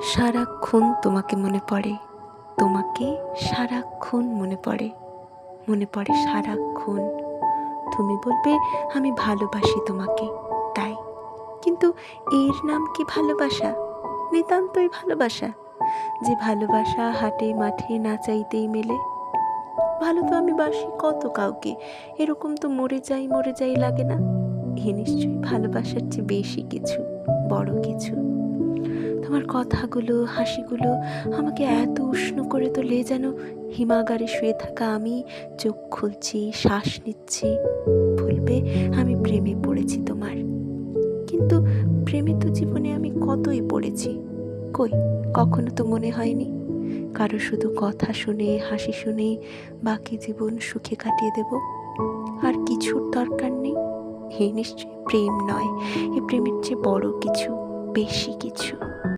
সারাক্ষণ তোমাকে মনে পড়ে, তোমাকে সারাক্ষণ মনে পড়ে, মনে পড়ে সারাক্ষণ। তুমি বলবে আমি ভালোবাসি তোমাকে, তাই। কিন্তু এর নাম কি ভালোবাসা? নিতান্তই ভালোবাসা, যে ভালোবাসা হাটে মাঠে না চাইতেই মেলে। ভালো তো আমি বাসি কত কাউকে, এরকম তো মরে যাই লাগে না। এ নিশ্চয়ই ভালোবাসার চেয়ে বেশি কিছু, বড় কিছু। তোমার কথাগুলো, হাসিগুলো আমাকে এত উষ্ণ করে তোলে, যেন হিমাগারে শুয়ে থাকা আমি চোখ খুলছি, শ্বাস নিচ্ছি। বলবে আমি প্রেমে পড়েছি তোমার। কিন্তু প্রেমে তো জীবনে আমি কতই পড়েছি, কই কখনো তো মনে হয়নি কারো শুধু কথা শুনে, হাসি শুনে বাকি জীবন সুখে কাটিয়ে দেব, আর কিছুর দরকার নেই। এই নিশ্চয়ই প্রেম নয়, এ প্রেমের চেয়ে বড় কিছু, বেশি কিছু।